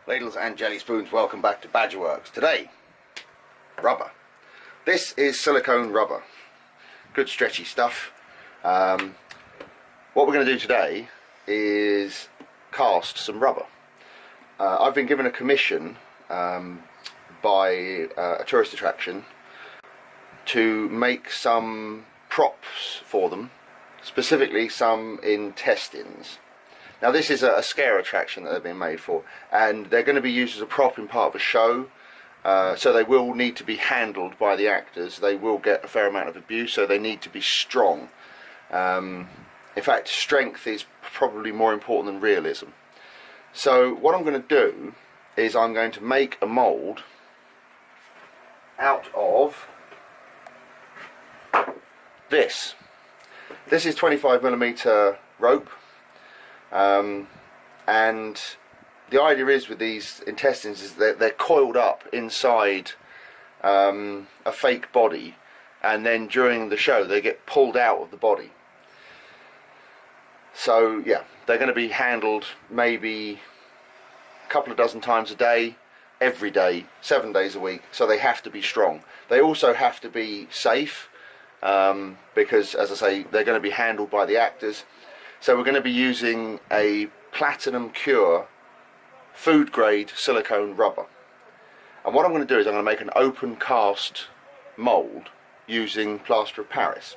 Ladles and jelly spoons, welcome back to Badgerworks. Today, rubber. This is silicone rubber. Good stretchy stuff. What we're going to do today is cast some rubber. I've been given a commission by a tourist attraction to make some props for them, specifically some intestines. Now this is a scare attraction that they've been made for, and they're going to be used as a prop in part of a show, so they will need to be handled by the actors. They will get a fair amount of abuse, so they need to be strong. In fact, strength is probably more important than realism. So what I'm going to do is I'm going to make a mould out of this. This is 25mm rope. And the idea is with these intestines is that they're coiled up inside a fake body, and then during the show they get pulled out of the body. So yeah, they're going to be handled maybe a couple of dozen times a day, every day, 7 days a week, so they have to be strong. They also have to be safe, because as I say, they're going to be handled by the actors. So we're going to be using a platinum cure food grade silicone rubber. And what I'm going to do is I'm going to make an open cast mould using plaster of Paris.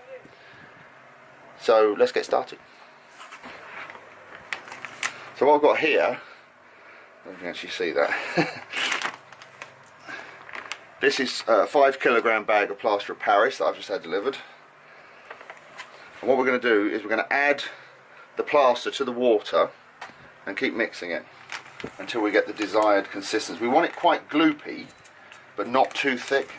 So let's get started. So what I've got here, you can actually see that. This is a 5 kilogram bag of plaster of Paris that I've just had delivered. And what we're going to do is we're going to add the plaster to the water and keep mixing it until we get the desired consistency. We want it quite gloopy, but not too thick.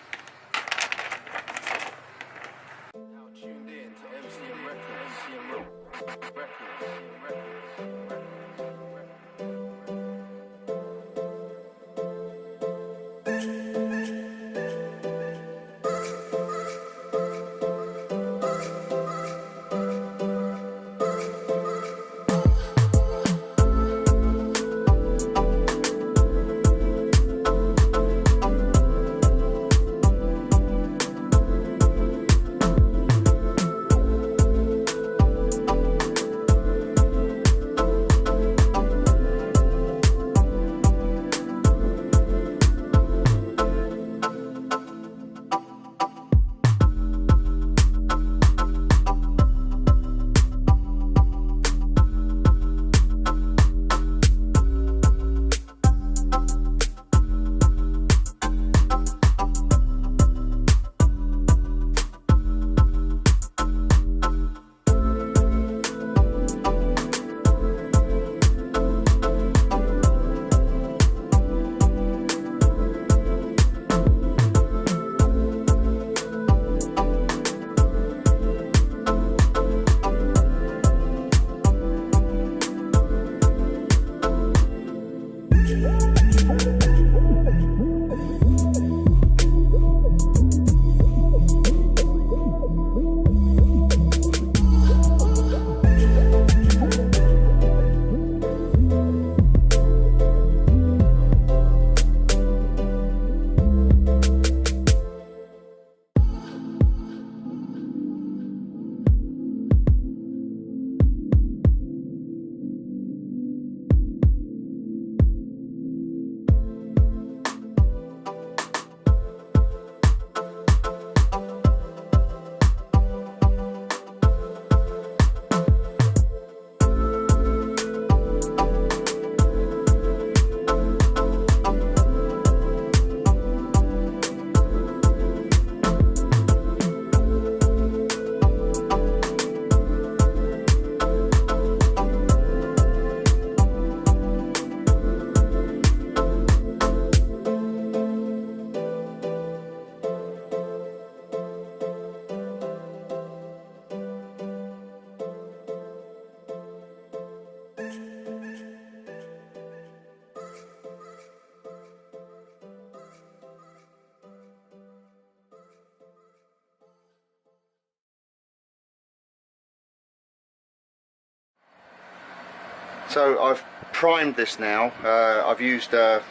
So I've primed this now. I've used a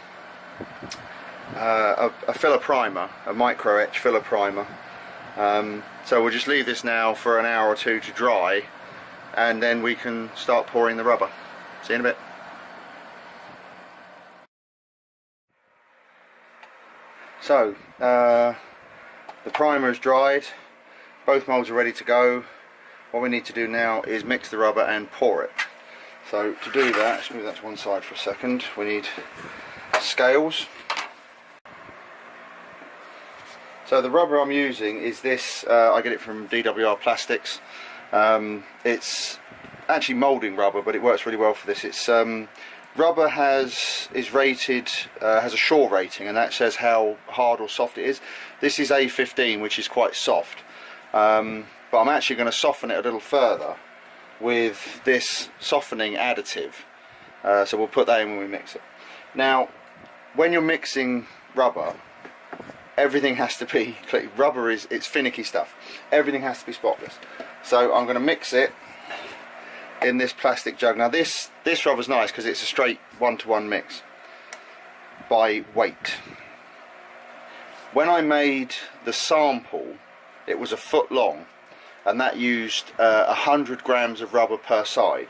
filler primer, a micro etch filler primer. So we'll just leave this now for an hour or two to dry, and then we can start pouring the rubber. See you in a bit. So the primer is dried, both moulds are ready to go. What we need to do now is mix the rubber and pour it. So to do that, let's move that to one side for a second. We need scales. So the rubber I'm using is this, I get it from DWR Plastics. It's actually moulding rubber, but it works really well for this. It's rubber is rated, has a Shore rating, and that says how hard or soft it is. This is A15, which is quite soft, but I'm actually going to soften it a little further with this softening additive. So we'll put that in when we mix it. Now, when you're mixing rubber, everything has to be clean. Rubber it's finicky stuff. Everything has to be spotless. So I'm going to mix it in this plastic jug. Now this rubber's nice because it's a straight 1-to-1 mix by weight. When I made the sample, it was a foot long, and that used 100 grams of rubber per side.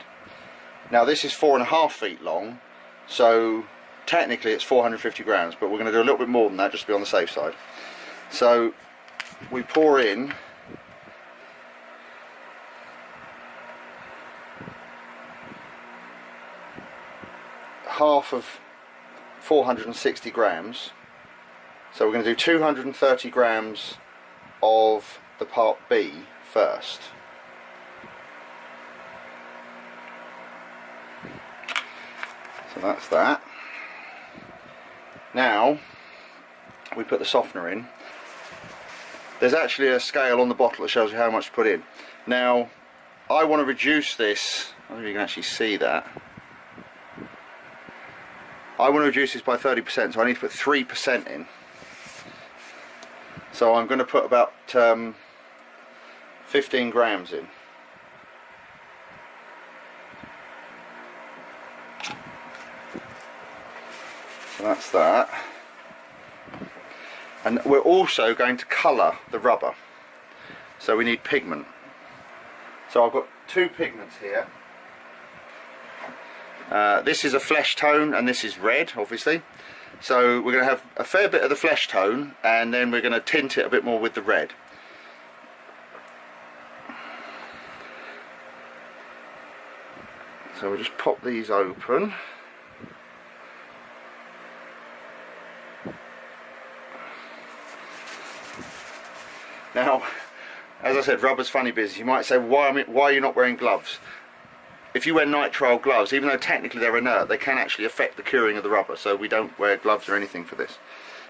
Now this is 4.5 feet long, so technically it's 450 grams, but we're going to do a little bit more than that just to be on the safe side. So we pour in half of 460 grams. So we're going to do 230 grams of the part B first. So that's that. Now we put the softener in. There's actually a scale on the bottle that shows you how much to put in. Now I want to reduce this, I don't know if you can actually see that. I want to reduce this by 30%, so I need to put 3% in. So I'm going to put about 15 grams in. So that's that. And we're also going to colour the rubber. So we need pigment. So I've got two pigments here. This is a flesh tone and this is red, obviously. So we're going to have a fair bit of the flesh tone, and then we're going to tint it a bit more with the red. So we'll just pop these open. Now, as I said, rubber's funny business. You might say, why are you not wearing gloves? If you wear nitrile gloves, even though technically they're inert, they can actually affect the curing of the rubber, so we don't wear gloves or anything for this.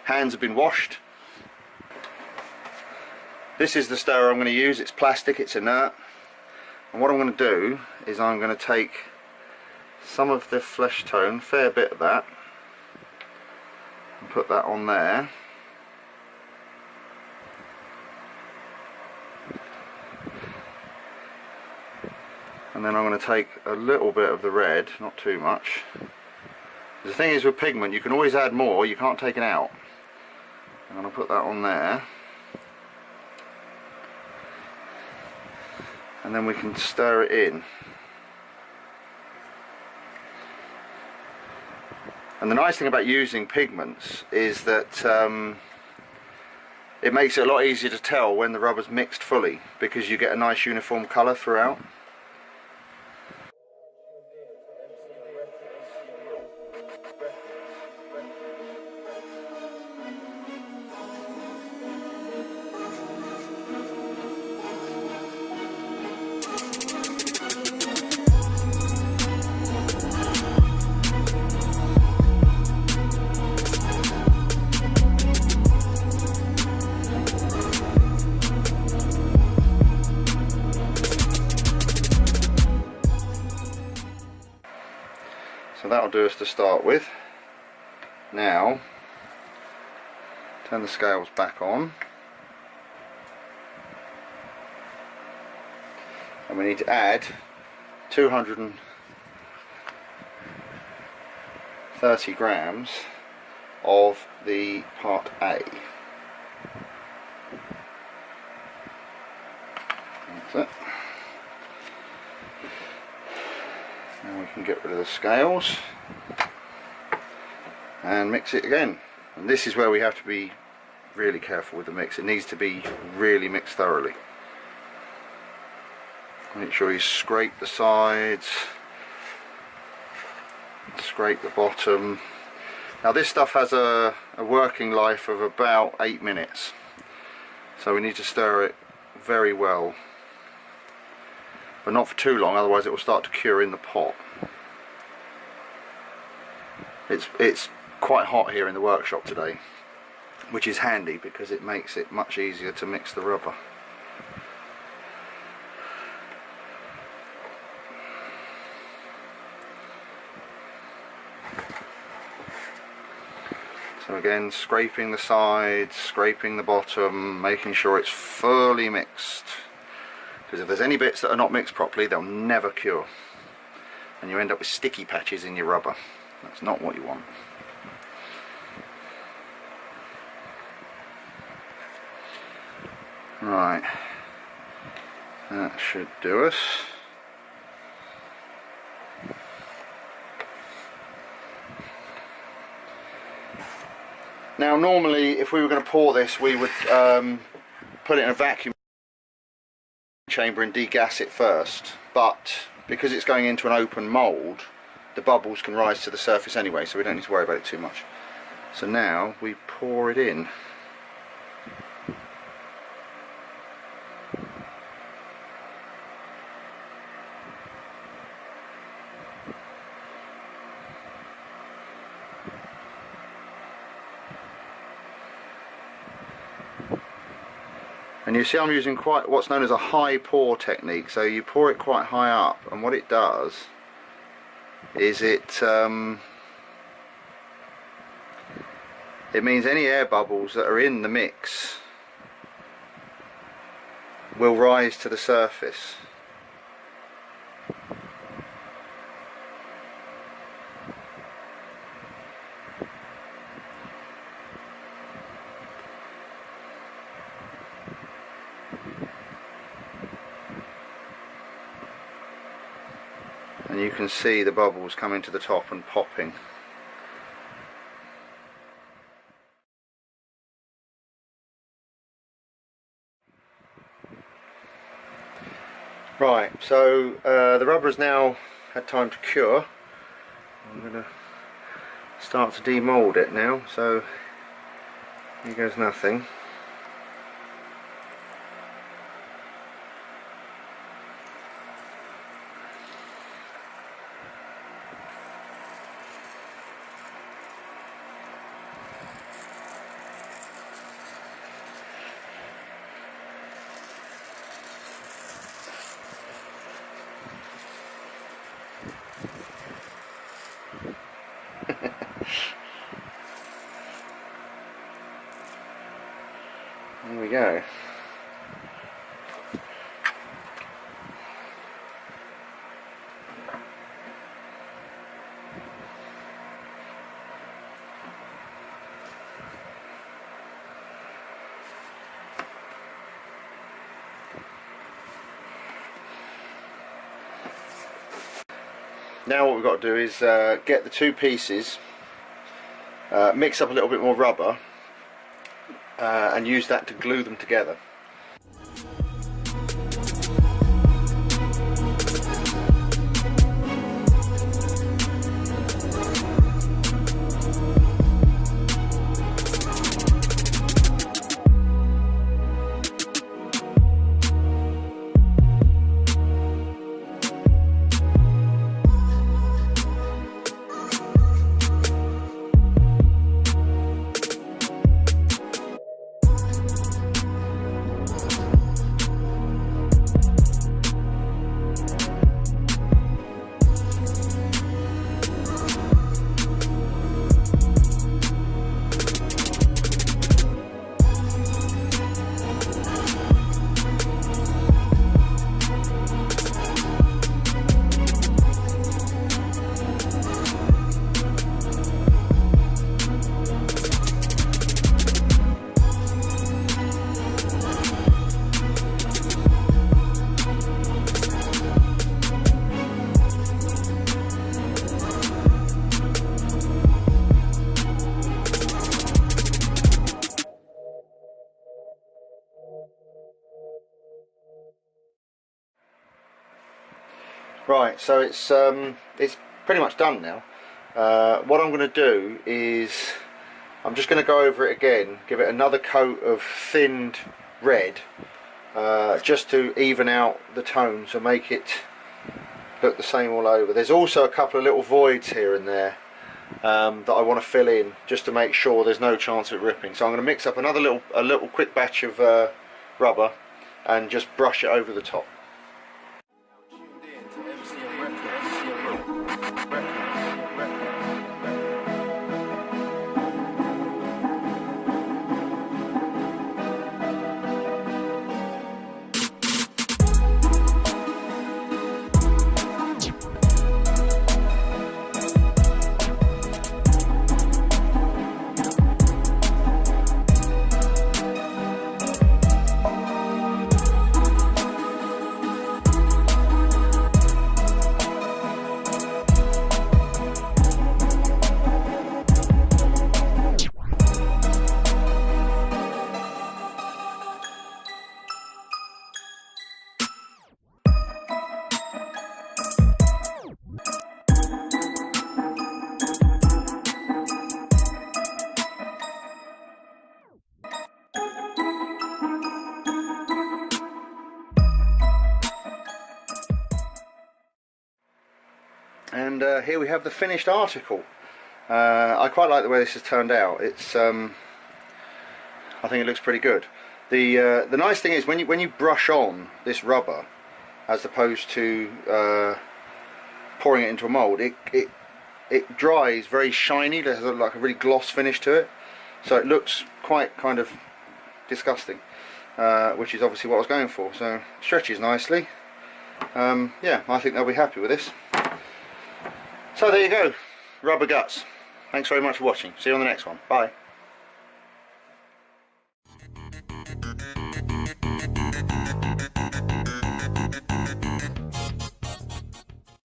Hands have been washed. This is the stirrer I'm going to use. It's plastic, it's inert. And what I'm going to do is I'm going to take some of the flesh tone, fair bit of that, and put that on there. And then I'm going to take a little bit of the red, not too much. The thing is with pigment, you can always add more, you can't take it out. I'm going to put that on there. And then we can stir it in. And the nice thing about using pigments is that it makes it a lot easier to tell when the rubber's mixed fully, because you get a nice uniform colour throughout. So that'll do us to start with. Now, turn the scales back on. And we need to add 230 30 grams of the part A. That's it. Now we can get rid of the scales and mix it again. And this is where we have to be really careful with the mix. It needs to be really mixed thoroughly. Make sure you scrape the sides, scrape the bottom. Now this stuff has a working life of about 8 minutes, so we need to stir it very well, but not for too long, otherwise it will start to cure in the pot. It's quite hot here in the workshop today, which is handy because it makes it much easier to mix the rubber. So again, scraping the sides, scraping the bottom, making sure it's fully mixed, because if there's any bits that are not mixed properly, they'll never cure and you end up with sticky patches in your rubber. That's not what you want. Right, that should do us. Now normally if we were going to pour this, we would put it in a vacuum chamber and degas it first, but because it's going into an open mould, the bubbles can rise to the surface anyway, so we don't need to worry about it too much. So now we pour it in. And you see I'm using quite what's known as a high pour technique, so you pour it quite high up, and what it does is it means any air bubbles that are in the mix will rise to the surface. And you can see the bubbles coming to the top and popping. Right, so the rubber has now had time to cure. I'm going to start to demould it now, so here goes nothing. There we go. Now what we've got to do is get the two pieces, mix up a little bit more rubber, and use that to glue them together. Right, so it's pretty much done now. What I'm going to do is I'm just going to go over it again, give it another coat of thinned red, just to even out the tones and make it look the same all over. There's also a couple of little voids here and there that I want to fill in, just to make sure there's no chance of it ripping. So I'm going to mix up a little quick batch of rubber and just brush it over the top. And here we have the finished article. I quite like the way this has turned out. It's I think it looks pretty good. The nice thing is when you brush on this rubber, as opposed to pouring it into a mould, it dries very shiny. There's like a really gloss finish to it, so it looks quite kind of disgusting, which is obviously what I was going for. So stretches nicely. Yeah, I think they'll be happy with this. So there you go, rubber guts. Thanks very much for watching. See you on the next one. Bye.